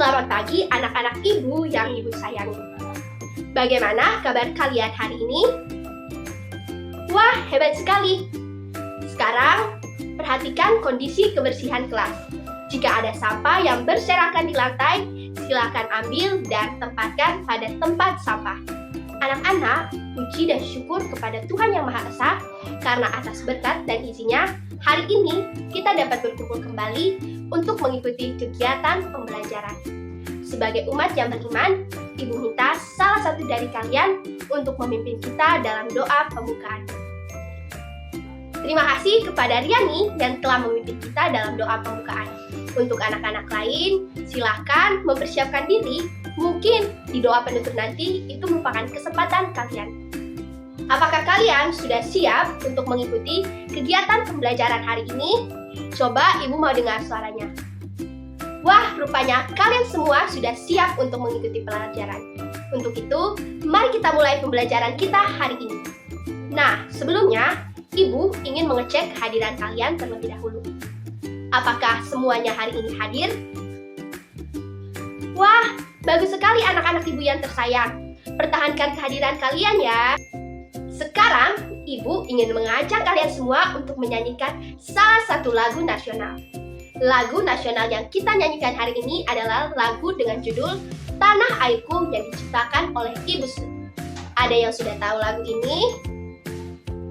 Selamat pagi anak-anak ibu yang ibu sayangi. Bagaimana kabar kalian hari ini? Wah, hebat sekali. Sekarang, perhatikan kondisi kebersihan kelas. Jika ada sampah yang berserakan di lantai, silakan ambil dan tempatkan pada tempat sampah. Anak-anak, puji dan syukur kepada Tuhan Yang Maha Esa karena atas berkat dan izinnya, hari ini kita dapat berkumpul kembali untuk mengikuti kegiatan pembelajaran. Sebagai umat yang beriman, Ibu minta salah satu dari kalian untuk memimpin kita dalam doa pembukaan. Terima kasih kepada Riani yang telah memimpin kita dalam doa pembukaan. Untuk anak-anak lain, silakan mempersiapkan diri. Mungkin di doa penutup nanti itu merupakan kesempatan kalian. Apakah kalian sudah siap untuk mengikuti kegiatan pembelajaran hari ini? Coba ibu mau dengar suaranya. Wah, rupanya kalian semua sudah siap untuk mengikuti pelajaran. Untuk itu, mari kita mulai pembelajaran kita hari ini. Nah, sebelumnya, ibu ingin mengecek kehadiran kalian terlebih dahulu. Apakah semuanya hari ini hadir? Wah, bagus sekali anak-anak ibu yang tersayang. Pertahankan kehadiran kalian ya. Sekarang, ibu ingin mengajak kalian semua untuk menyanyikan salah satu lagu nasional. Lagu nasional yang kita nyanyikan hari ini adalah lagu dengan judul Tanah Airku yang diciptakan oleh Ibu Su. Ada yang sudah tahu lagu ini?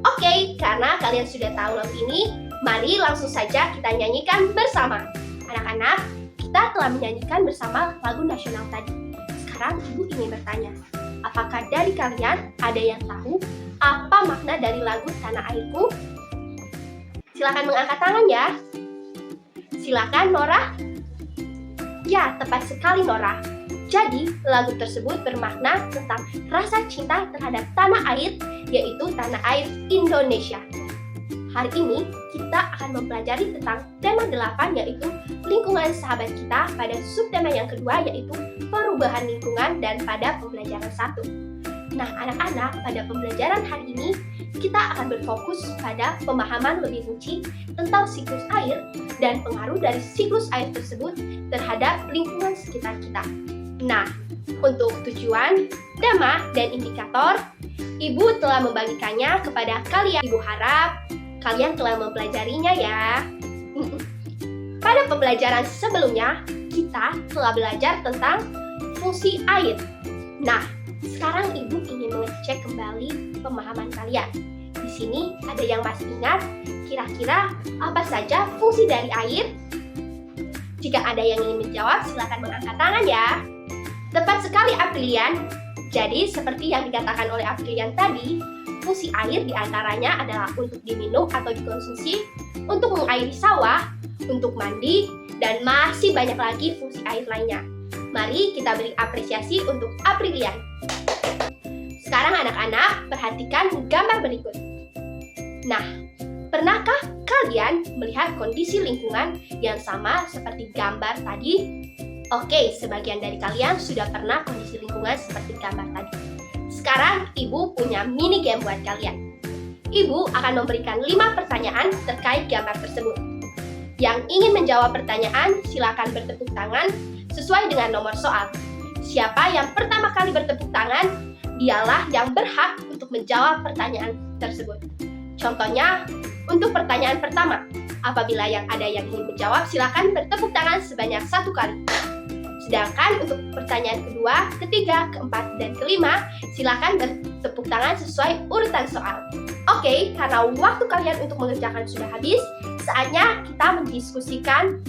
Oke, karena kalian sudah tahu lagu ini, mari langsung saja kita nyanyikan bersama. Anak-anak, kita telah menyanyikan bersama lagu nasional tadi. Sekarang ibu ingin bertanya, apakah dari kalian ada yang tahu apa makna dari lagu Tanah Airku? Silakan mengangkat tangan ya. Silakan Nora. Ya, tepat sekali Nora. Jadi, lagu tersebut bermakna tentang rasa cinta terhadap tanah air, yaitu tanah air Indonesia. Hari ini, kita akan mempelajari tentang tema 8, yaitu lingkungan sahabat kita, pada subtema yang kedua, yaitu perubahan lingkungan, dan pada pembelajaran 1. Nah, anak-anak, pada pembelajaran hari ini, kita akan berfokus pada pemahaman lebih rinci tentang siklus air dan pengaruh dari siklus air tersebut terhadap lingkungan sekitar kita. Nah, untuk tujuan, tema, dan indikator, Ibu telah membagikannya kepada kalian. Ibu harap kalian telah mempelajarinya ya. Pada pembelajaran sebelumnya, kita telah belajar tentang fungsi air. Nah, sekarang Ibu ingin mengecek kembali pemahaman kalian. Di sini ada yang masih ingat kira-kira apa saja fungsi dari air? Jika ada yang ingin menjawab, silakan mengangkat tangan ya. Tepat sekali Aprilian. Jadi seperti yang dikatakan oleh Aprilian tadi, fungsi air diantaranya adalah untuk diminum atau dikonsumsi, untuk mengairi sawah, untuk mandi, dan masih banyak lagi fungsi air lainnya. Mari kita beri apresiasi untuk Aprilian. Sekarang anak-anak, perhatikan gambar berikut. Nah, pernahkah kalian melihat kondisi lingkungan yang sama seperti gambar tadi? Oke, sebagian dari kalian sudah pernah kondisi lingkungan seperti gambar tadi. Sekarang, Ibu punya mini game buat kalian. Ibu akan memberikan 5 pertanyaan terkait gambar tersebut. Yang ingin menjawab pertanyaan, silakan bertepuk tangan sesuai dengan nomor soal. Siapa yang pertama kali bertepuk tangan, dialah yang berhak untuk menjawab pertanyaan tersebut. Contohnya, untuk pertanyaan pertama, apabila yang ada yang ingin menjawab, silakan bertepuk tangan sebanyak 1 kali. Sedangkan untuk pertanyaan kedua, ketiga, keempat, dan kelima, silakan bertepuk tangan sesuai urutan soal. Oke, karena waktu kalian untuk mengerjakan sudah habis, saatnya kita mendiskusikan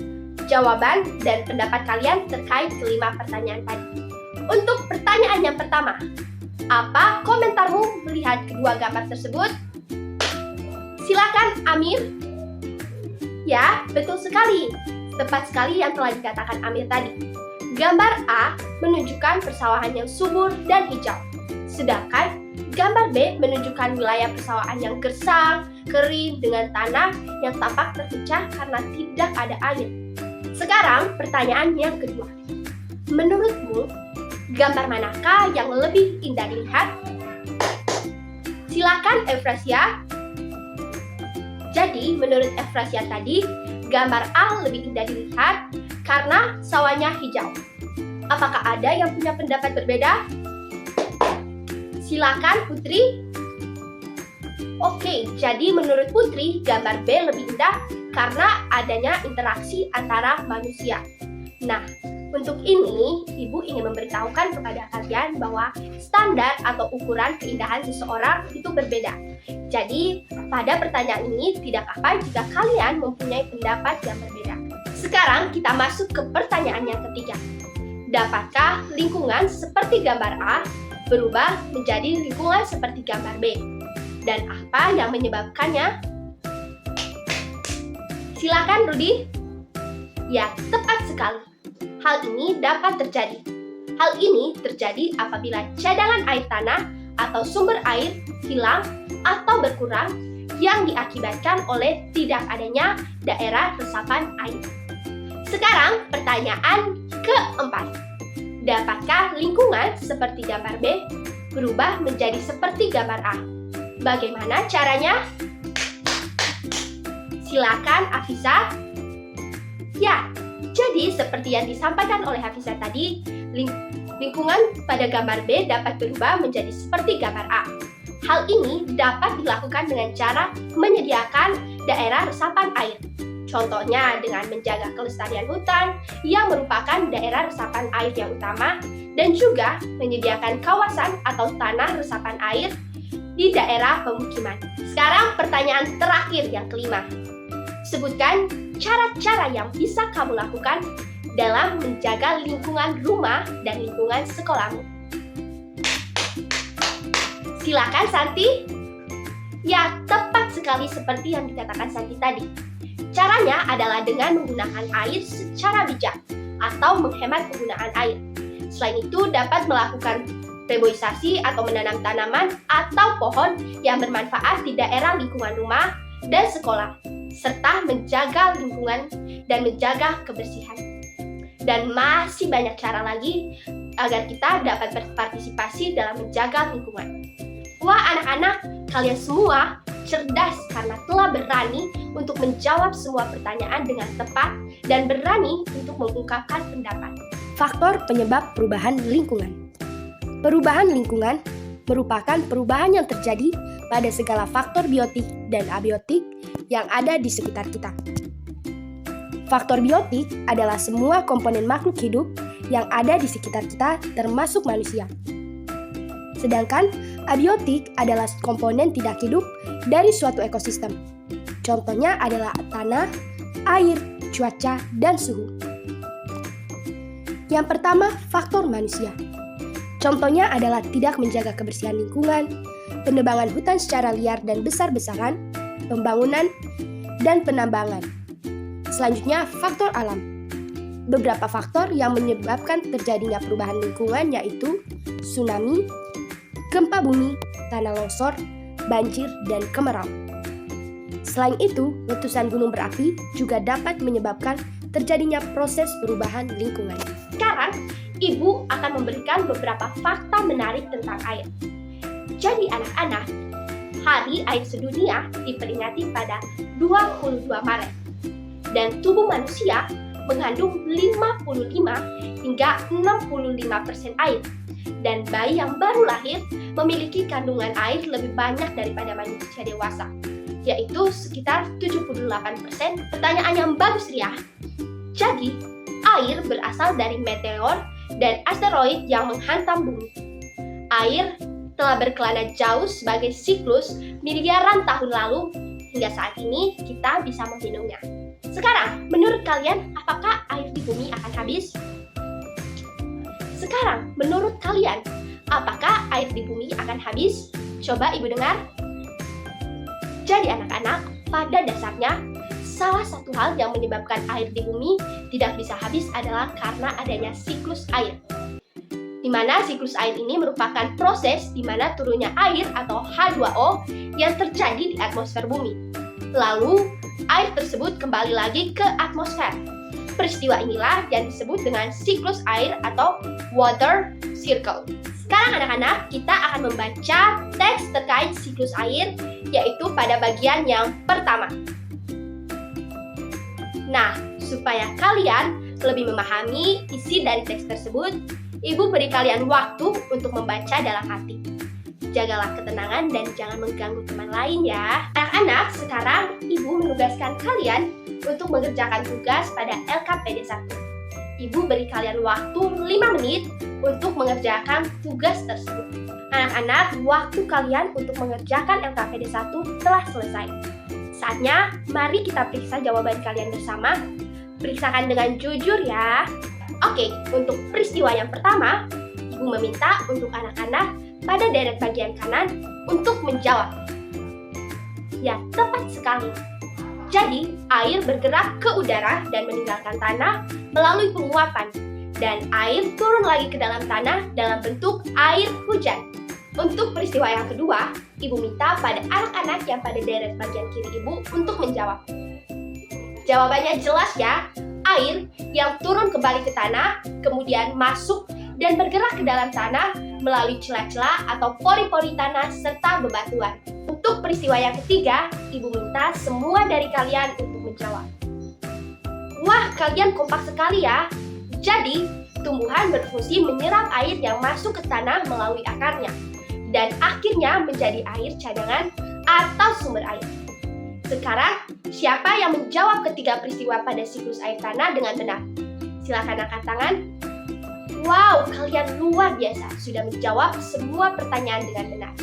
jawaban dan pendapat kalian terkait kelima pertanyaan tadi. Untuk pertanyaan yang pertama, apa komentarmu melihat kedua gambar tersebut? Silakan Amir. Ya, betul sekali. Tepat sekali yang telah dikatakan Amir tadi. Gambar A menunjukkan persawahan yang subur dan hijau. Sedangkan gambar B menunjukkan wilayah persawahan yang gersang, kering dengan tanah yang tampak terpecah karena tidak ada air. Sekarang pertanyaan yang kedua. Menurutmu, gambar manakah yang lebih indah dilihat? Silakan Efrasia. Jadi, menurut Efrasia tadi, gambar A lebih indah dilihat karena sawahnya hijau. Apakah ada yang punya pendapat berbeda? Silakan Putri. Oke, jadi menurut Putri, gambar B lebih indah karena adanya interaksi antara manusia. Nah, untuk ini, Ibu ingin memberitahukan kepada kalian bahwa standar atau ukuran keindahan seseorang itu berbeda. Jadi, pada pertanyaan ini tidak apa jika kalian mempunyai pendapat yang berbeda. Sekarang kita masuk ke pertanyaan yang ketiga. Dapatkah lingkungan seperti gambar A berubah menjadi lingkungan seperti gambar B? Dan apa yang menyebabkannya? Silakan Rudi. Ya, tepat sekali. Hal ini dapat terjadi. Hal ini terjadi apabila cadangan air tanah atau sumber air hilang atau berkurang yang diakibatkan oleh tidak adanya daerah resapan air. Sekarang pertanyaan keempat. Dapatkah lingkungan seperti gambar B berubah menjadi seperti gambar A? Bagaimana caranya? Silakan Hafizah. Ya, jadi seperti yang disampaikan oleh Hafizah tadi, lingkungan pada gambar B dapat berubah menjadi seperti gambar A. Hal ini dapat dilakukan dengan cara menyediakan daerah resapan air. Contohnya dengan menjaga kelestarian hutan yang merupakan daerah resapan air yang utama dan juga menyediakan kawasan atau tanah resapan air di daerah pemukiman. Sekarang pertanyaan terakhir yang kelima. Sebutkan cara-cara yang bisa kamu lakukan dalam menjaga lingkungan rumah dan lingkungan sekolahmu. Silakan Santi. Ya, tepat sekali seperti yang dikatakan Santi tadi. Caranya adalah dengan menggunakan air secara bijak atau menghemat penggunaan air. Selain itu, dapat melakukan reboisasi atau menanam tanaman atau pohon yang bermanfaat di daerah lingkungan rumah dan sekolah, serta menjaga lingkungan dan menjaga kebersihan. Dan masih banyak cara lagi agar kita dapat berpartisipasi dalam menjaga lingkungan. Wah anak-anak, kalian semua cerdas karena telah berani untuk menjawab semua pertanyaan dengan tepat dan berani untuk mengungkapkan pendapat. Faktor penyebab perubahan lingkungan. Perubahan lingkungan merupakan perubahan yang terjadi pada segala faktor biotik dan abiotik yang ada di sekitar kita. Faktor biotik adalah semua komponen makhluk hidup yang ada di sekitar kita, termasuk manusia. Sedangkan abiotik adalah komponen tidak hidup dari suatu ekosistem. Contohnya adalah tanah, air, cuaca, dan suhu. Yang pertama, faktor manusia. Contohnya adalah tidak menjaga kebersihan lingkungan, penebangan hutan secara liar dan besar-besaran, pembangunan, dan penambangan. Selanjutnya, faktor alam. Beberapa faktor yang menyebabkan terjadinya perubahan lingkungan yaitu tsunami, gempa bumi, tanah longsor, banjir, dan kemarau. Selain itu, letusan gunung berapi juga dapat menyebabkan terjadinya proses perubahan lingkungan. Sekarang, Ibu akan memberikan beberapa fakta menarik tentang air. Jadi anak-anak, Hari Air Sedunia diperingati pada 22 Maret. Dan tubuh manusia mengandung 55 hingga 65% air. Dan bayi yang baru lahir memiliki kandungan air lebih banyak daripada manusia dewasa, yaitu sekitar 78%. Pertanyaan yang bagus, Ria. Jadi, air berasal dari meteor dan asteroid yang menghantam bumi. Air telah berkelana jauh sebagai siklus miliaran tahun lalu, hingga saat ini kita bisa meminumnya. Sekarang, menurut kalian, apakah air di bumi akan habis? Sekarang, menurut kalian, apakah air di bumi akan habis? Coba Ibu dengar. Jadi anak-anak, pada dasarnya, salah satu hal yang menyebabkan air di bumi tidak bisa habis adalah karena adanya siklus air. Di mana siklus air ini merupakan proses di mana turunnya air atau H2O yang terjadi di atmosfer bumi. Lalu, air tersebut kembali lagi ke atmosfer. Peristiwa inilah yang disebut dengan siklus air atau water cycle. Sekarang anak-anak, kita akan membaca teks terkait siklus air, yaitu pada bagian yang pertama. Nah, supaya kalian lebih memahami isi dari teks tersebut, Ibu beri kalian waktu untuk membaca dalam hati. Jagalah ketenangan dan jangan mengganggu teman lain ya. Anak-anak, sekarang Ibu menugaskan kalian untuk mengerjakan tugas pada LKPD 1. Ibu beri kalian waktu 5 menit untuk mengerjakan tugas tersebut. Anak-anak, waktu kalian untuk mengerjakan LKPD 1 telah selesai. Saatnya, mari kita periksa jawaban kalian bersama. Periksakan dengan jujur ya. Oke, untuk peristiwa yang pertama, Ibu meminta untuk anak-anak pada deret bagian kanan untuk menjawab. Ya, tepat sekali. Jadi, air bergerak ke udara dan meninggalkan tanah melalui penguapan. Dan air turun lagi ke dalam tanah dalam bentuk air hujan. Untuk peristiwa yang kedua, Ibu minta pada anak-anak yang pada deret bagian kiri Ibu untuk menjawab. Jawabannya jelas ya. Air yang turun kembali ke tanah, kemudian masuk dan bergerak ke dalam tanah melalui celah-celah atau pori-pori tanah serta bebatuan. Untuk peristiwa yang ketiga, Ibu minta semua dari kalian untuk menjawab. Wah, kalian kompak sekali ya. Jadi, tumbuhan berfungsi menyerap air yang masuk ke tanah melalui akarnya dan akhirnya menjadi air cadangan atau sumber air. Sekarang, siapa yang menjawab ketiga peristiwa pada siklus air tanah dengan benar? Silakan angkat tangan. Wow, kalian luar biasa, sudah menjawab semua pertanyaan dengan benar.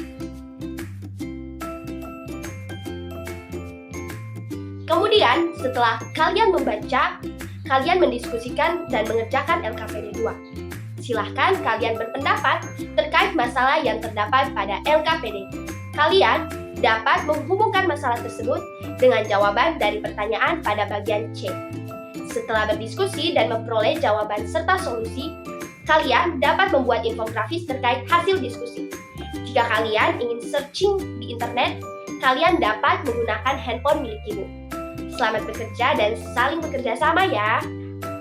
Kemudian, setelah kalian membaca, kalian mendiskusikan dan mengerjakan LKPD 2. Silahkan kalian berpendapat terkait masalah yang terdapat pada LKPD. Kalian dapat menghubungkan masalah tersebut dengan jawaban dari pertanyaan pada bagian C. Setelah berdiskusi dan memperoleh jawaban serta solusi, kalian dapat membuat infografis terkait hasil diskusi. Jika kalian ingin searching di internet, kalian dapat menggunakan handphone milik Ibu. Selamat bekerja dan saling bekerja sama ya.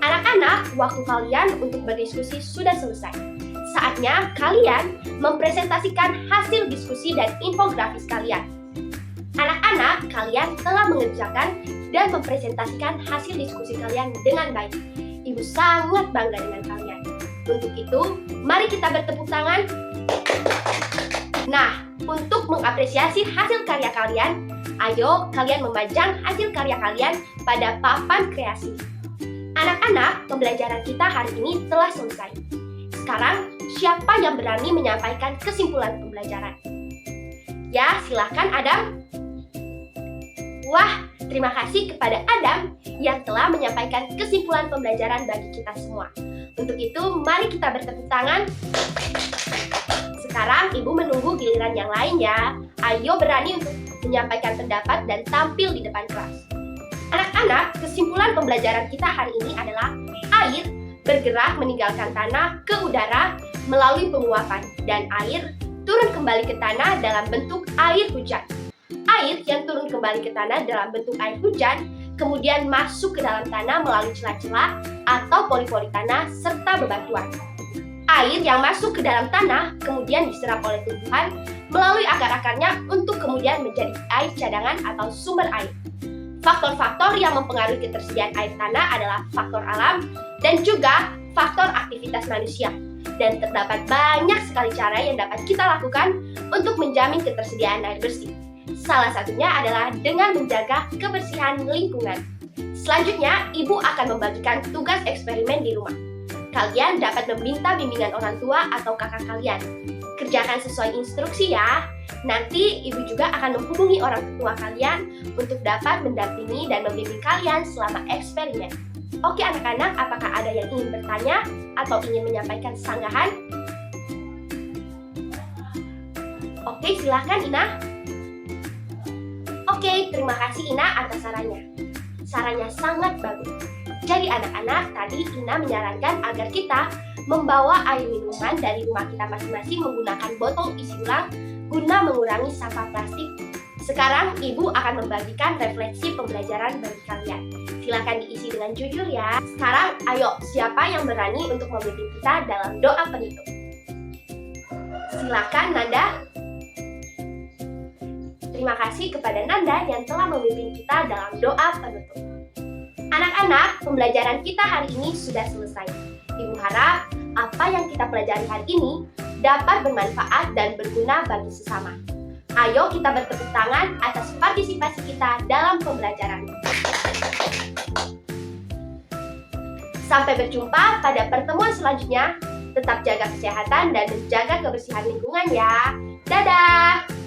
Anak-anak, waktu kalian untuk berdiskusi sudah selesai. Saatnya kalian mempresentasikan hasil diskusi dan infografis kalian. Anak-anak, kalian telah mengerjakan dan mempresentasikan hasil diskusi kalian dengan baik. Ibu sangat bangga dengan kalian. Untuk itu, mari kita bertepuk tangan. Nah, untuk mengapresiasi hasil karya kalian, ayo kalian memajang hasil karya kalian pada papan kreasi. Anak-anak, pembelajaran kita hari ini telah selesai. Sekarang, siapa yang berani menyampaikan kesimpulan pembelajaran? Ya, silakan Adam. Wah, terima kasih kepada Adam yang telah menyampaikan kesimpulan pembelajaran bagi kita semua. Untuk itu, mari kita bertepuk tangan. Sekarang, Ibu menunggu giliran yang lain ya. Ayo berani untuk menyampaikan pendapat dan tampil di depan kelas. Anak-anak, kesimpulan pembelajaran kita hari ini adalah air bergerak meninggalkan tanah ke udara melalui penguapan dan air turun kembali ke tanah dalam bentuk air hujan. Air yang turun kembali ke tanah dalam bentuk air hujan kemudian masuk ke dalam tanah melalui celah-celah atau pori-pori tanah serta bebatuan. Air yang masuk ke dalam tanah kemudian diserap oleh tumbuhan melalui akar-akarnya untuk kemudian menjadi air cadangan atau sumber air. Faktor-faktor yang mempengaruhi ketersediaan air tanah adalah faktor alam dan juga faktor aktivitas manusia. Dan terdapat banyak sekali cara yang dapat kita lakukan untuk menjamin ketersediaan air bersih. Salah satunya adalah dengan menjaga kebersihan lingkungan. Selanjutnya, Ibu akan membagikan tugas eksperimen di rumah. Kalian dapat meminta bimbingan orang tua atau kakak kalian. Kerjakan sesuai instruksi ya. Nanti Ibu juga akan menghubungi orang tua kalian untuk dapat mendampingi dan membimbing kalian selama eksperimen. Oke anak-anak, apakah ada yang ingin bertanya atau ingin menyampaikan sanggahan? Oke, silahkan Ina. Oke, terima kasih Ina atas sarannya. Sarannya sangat bagus. Jadi anak-anak, tadi Ina menyarankan agar kita membawa air minuman dari rumah kita masing-masing menggunakan botol isi ulang guna mengurangi sampah plastik. Sekarang Ibu akan membagikan refleksi pembelajaran bagi kalian. Silakan diisi dengan jujur ya. Sekarang ayo, siapa yang berani untuk memimpin kita dalam doa penutup? Silakan Nanda. Terima kasih kepada Nanda yang telah memimpin kita dalam doa penutup. Anak-anak, pembelajaran kita hari ini sudah selesai. Ibu harap apa yang kita pelajari hari ini dapat bermanfaat dan berguna bagi sesama. Ayo kita bertepuk tangan atas partisipasi kita dalam pembelajaran. Sampai berjumpa pada pertemuan selanjutnya. Tetap jaga kesehatan dan menjaga kebersihan lingkungan ya. Dadah!